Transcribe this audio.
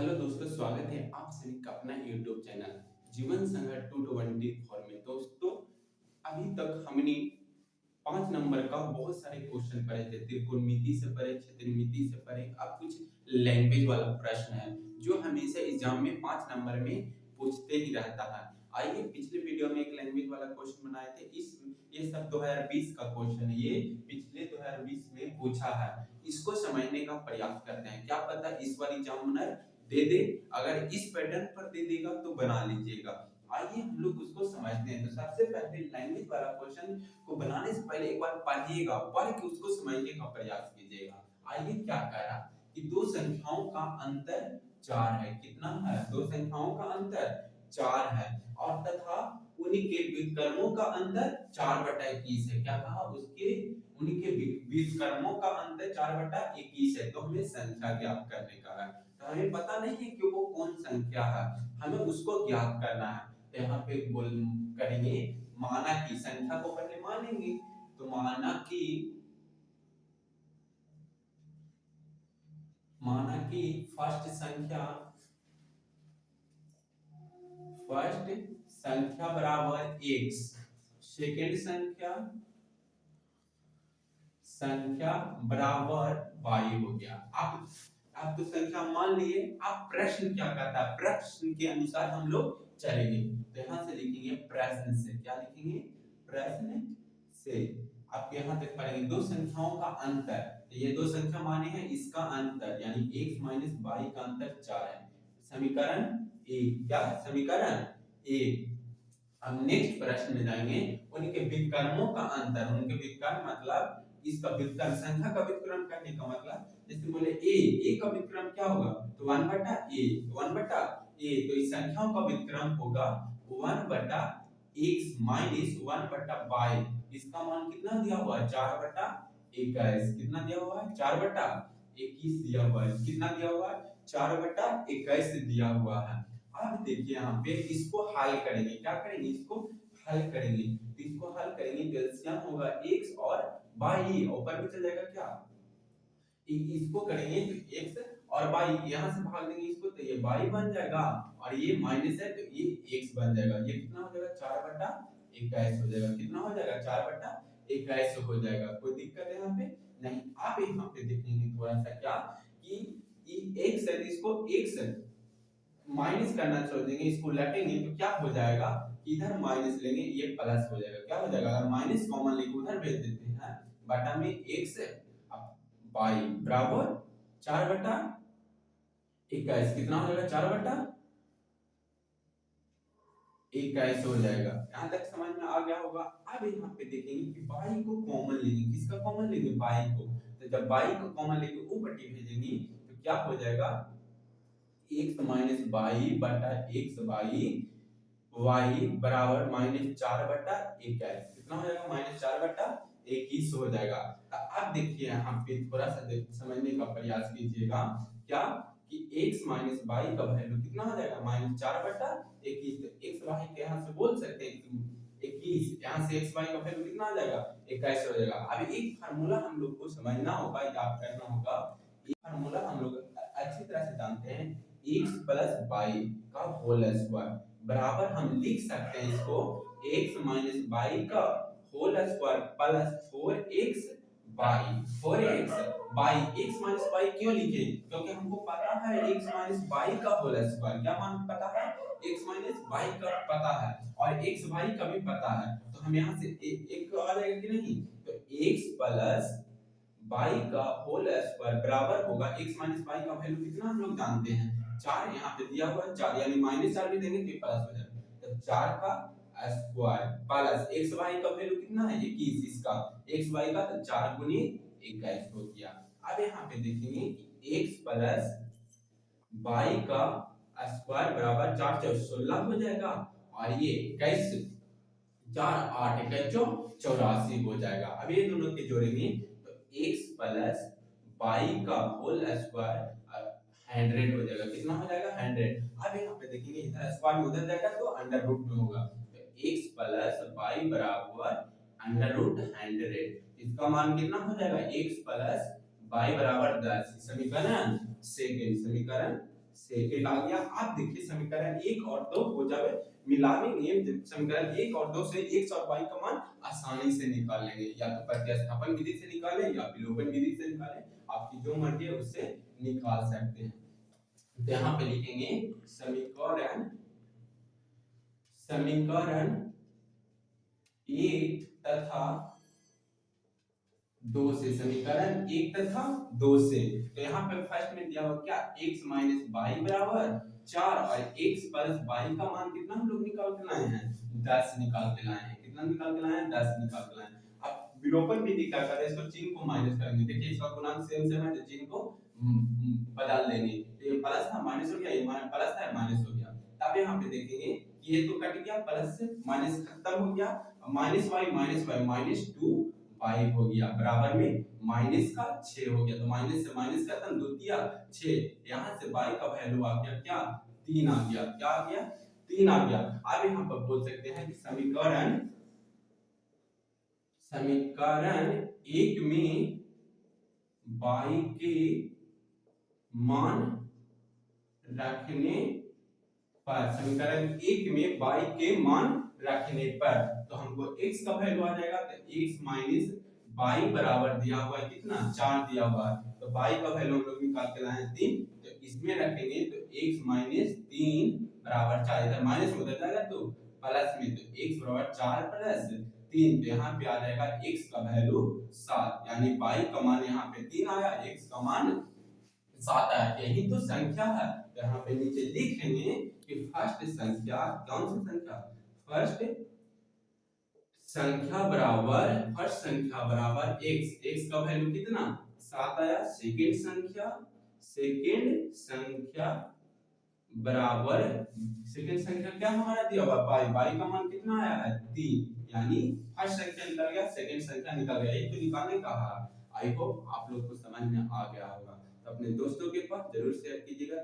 Hello दोस्तों, स्वागत है आप सभी का अपना यूट्यूब चैनल जीवन संघर्ष 224 में। दोस्तों, अभी तक हमने 5 नंबर का बहुत सारे क्वेश्चन पढ़े थे। त्रिकोणमिति से पढ़े, क्षेत्रमिति से पढ़े। अब कुछ लैंग्वेज वाला प्रश्न है जो हमेशा एग्जाम में 5 नंबर में पूछते ही रहता है। आइए, पिछले वीडियो में एक लैंग्वेज वाला क्वेश्चन बनाए थे। ये सब 2020 का क्वेश्चन है। ये पिछले 2020 में पूछा है। इसको समझने का प्रयास करते हैं। क्या पता इस बार एग्जामिनर दे दे। अगर इस पैटर्न पर दे देगा तो बना लीजिएगा। आइए हम लोग उसको समझते हैं। तो सबसे पहले लैंग्वेज वाला क्वेश्चन को बनाने से पहले एक बार पढ़िएगा, पढ़ के उसको समझने का प्रयास कीजिएगा। आइए, क्या कह रहा कि दो संख्याओं का अंतर 4 है। कितना है? दो संख्याओं का अंतर 4 है और तथा उनके व्युत्क्रमों का अंतर 4/21 है। क्या कहा? उसके उनके व्युत्क्रमों का अंतर 4/21 है। तो हमें संख्या ज्ञात करने का है। तो हमें पता नहीं है कि वो कौन संख्या है, हमें उसको ज्ञात करना है। तो यहाँ पे बोल करेंगे माना की संख्या को पहले मानेंगे। तो माना की फर्स्ट संख्या बराबर x, सेकेंड संख्या बराबर y हो गया। आप तो संख्या मान लिए। आप प्रश्न क्या कहता है, प्रश्न के अनुसार हम लोग चलेंगे। तो यहाँ से लिखेंगे प्रश्न से। क्या लिखेंगे? प्रश्न से। आप यहाँ तक पढ़ेंगे दो संख्याओं का अंतर। तो ये दो संख्या माने हैं, इसका अंतर यानी x माइनस y का अंतर 4 है। समीकरण एक। क्या है? समीकरण एक। अब नेक्स्ट प्रश्न में जाएंगे। उनके व्युत्क्रमों का अंतर। उनके व्युत्क्रम मतलब इसका व्युत्क्रम, संख्या का व्युत्क्रम करने का मतलब, जैसे बोले ए का व्युत्क्रम क्या होगा? तो 1/a। तो 1/a, तो इस संख्याओं का व्युत्क्रम होगा 1/x माइनस 1/y। इसका मान कितना दिया हुआ है? 4/21। कितना दिया हुआ है? 4/21 दिया हुआ है। कितना दिया हुआ है? 4/21 दिया हुआ है। अब देखिए यहाँ पे इसको हल करेंगे। क्या करेंगे? इसको हल करेंगे। तो इसको हल करेंगे तो एलसीएम होगा x और y। ऊपर में चल जाएगा क्या? इसको करेंगे तो x और y, यहाँ से भाग देंगे इसको तो ये y बन जाएगा और ये माइनस है तो ये x बन जाएगा। ये कितना हो जाएगा? 4/21 हो जाएगा। कितना हो जाएगा? 4/21 हो जाएगा। कोई दिक्कत है यहाँ पे? नहीं। आप यहाँ पे देखेंगे थोड़ा सा क्या कि x है, इसको x माइनस करना छोड़ देंगे, इसको लटेंगे तो क्या हो जाएगा? इधर माइनस लेंगे, ये प्लस हो जाएगा। क्या हो जाएगा? अगर माइनस कॉमन लेके उधर भेज देते हैं, बटा में x y बराबर 4/21। कितना हो जाएगा? 4/21 हो जाएगा। यहाँ तक समझ में आ गया होगा। अब यहाँ पे देखेंगे कि y को कॉमन लेंगे। किसका कॉमन लेंगे? y को। तो जब y को कॉमन लेके ऊपर भेजेंगे तो क्या हो जाएगा? x माइनस वाई बटा एक्स y बराबर -4/21। कितना हो जाएगा? -4/21 हो जाएगा। अब देखिए यहाँ पे थोड़ा सा समझने का प्रयास कीजिएगा। क्या कि x माइनस y का वैल्यू कितना हो जाएगा? -4/21। तो x y के यहाँ से बोल सकते हैं 21, यहाँ से x y का वैल्यू कितना आ जाएगा? 21 हो जाएगा। अब एक फार्मूला हम लोग को समझना होगा, याद करना होगा। ये फार्मूला हम लोग अच्छी तरह से जानते हैं। x प्लस y का होल स्क्वायर बराबर हम लिख सकते हैं इसको x माइनस y का whole square plus 4x y। x minus y क्यों लिखे? क्योंकि हमको पता है x माइनस y का होल स्क्वायर। क्या मान पता है? x माइनस y का पता है और x y का भी पता है। तो हम यहाँ से एक आ जाएगा कि नहीं? तो x प्लस y का होल स्क्वायर बराबर होगा x माइनस y का वैल्यू कितना हम लोग जानते हैं? 4। यहाँ पे दिया हुआ है 4, यानी -4 भी देंगे तो प्लस हो जाएगा। तो 4 का स्क्वायर प्लस x y का वैल्यू कितना है? 21। इसका x y का तो 4 गुनी 21 हो गया। अब यहाँ पे देखेंगे कि x प्लस y का स्क्वायर बराबर 4 4 16 हो जाएगा और ये 21 4 8 21 84 हो जाएगा। अब ये दोनों के जोड़ेंगे तो x प्लस y का होल स्क्वायर 100 हो जाएगा। कितना हो जाएगा? 100। अब यहाँ पे देखेंगे इधर स्क्वायर में उधर जाएगा तो अंडर रूट में होगा। तो x प्लस y बराबर अंडर रूट 100। इसका मान कितना हो जाएगा? x प्लस y बराबर 10। समीकरण सेकेंड आ गया। आप देखिए समीकरण 1 और 2 को जब मिलाएंगे, समीकरण 1 और 2 से x और y का मान आसानी से निकाल लेंगे, या तो प्रतिस्थापन विधि से निकालें या विलोपन विधि से निकालें, आपकी जो मर्जी है उससे निकाल सकते हैं। तो यहाँ पे लिखेंगे समीकरण समीकरण 1 तथा 2 से, समीकरण 1 तथा 2 से। तो यहाँ पे फर्स्ट में दिया हुआ क्या, x माइनस वाई बराबर 4 और x प्लस y का मान कितना हम लोग निकाल के लाए हैं, 10 निकाल के लाए हैं। कितना निकाल के लाए हैं, 10 निकाल के लाए हैं। अब विलोपन विधि क्या कर रहे हैं, इसको चिन्ह को माइनस करेंगे। देखिए इसका गुणांक सेम सेम है तो चिन्ह को बदल देंगे। तो ये प्लस था माइनस हो गया, ये प्लस था माइनस हो गया। तब यहाँ पे देखेंगे ये तो कट गया, प्लस से माइनस खत्म हो गया, माइनस y माइनस 2 y हो गया, बराबर में माइनस का 6 हो गया। तो माइनस से माइनस खत्म, 2 दिया 6, यहाँ से y का वैल्यू आ गया क्या, 3 आ गया। क्या आ गया, 3 आ गया। अब यहाँ पर बोल सकते हैं कि समीकरण 1 में y के मान रखने पर, समीकरण 1 में y के मान रखने पर, तो हमको x का वैल्यू आ जाएगा। तो x माइनस y बराबर दिया हुआ है कितना, 4 दिया हुआ है। तो y का वैल्यू हम लोग निकाल के लाए हैं 3, तो इसमें रखेंगे तो x माइनस 3 बराबर 4, इधर माइनस में उधर जाएगा तो प्लस में, तो x बराबर 4 प्लस 3, तो यहाँ पे आ जाएगा x का वैल्यू 7, यानी y का मान यहाँ पे 3 आया, x का मान 7 आया। यही तो संख्या है। तो यहाँ पे नीचे लिख लेंगे कि फर्स्ट संख्या, कौन सी संख्या, फर्स्ट संख्या बराबर x का वैल्यू कितना, 7 आया। सेकंड संख्या क्या हमारा दिया हुआ y का मान कितना आया है, 3, यानी फर्स्ट संख्या निकल गया, सेकंड संख्या निकल गया। एक तो निकालने कहा। आई होप आप लोग को समझ में आ गया होगा। तो अपने दोस्तों के पास जरूर शेयर कीजिएगा।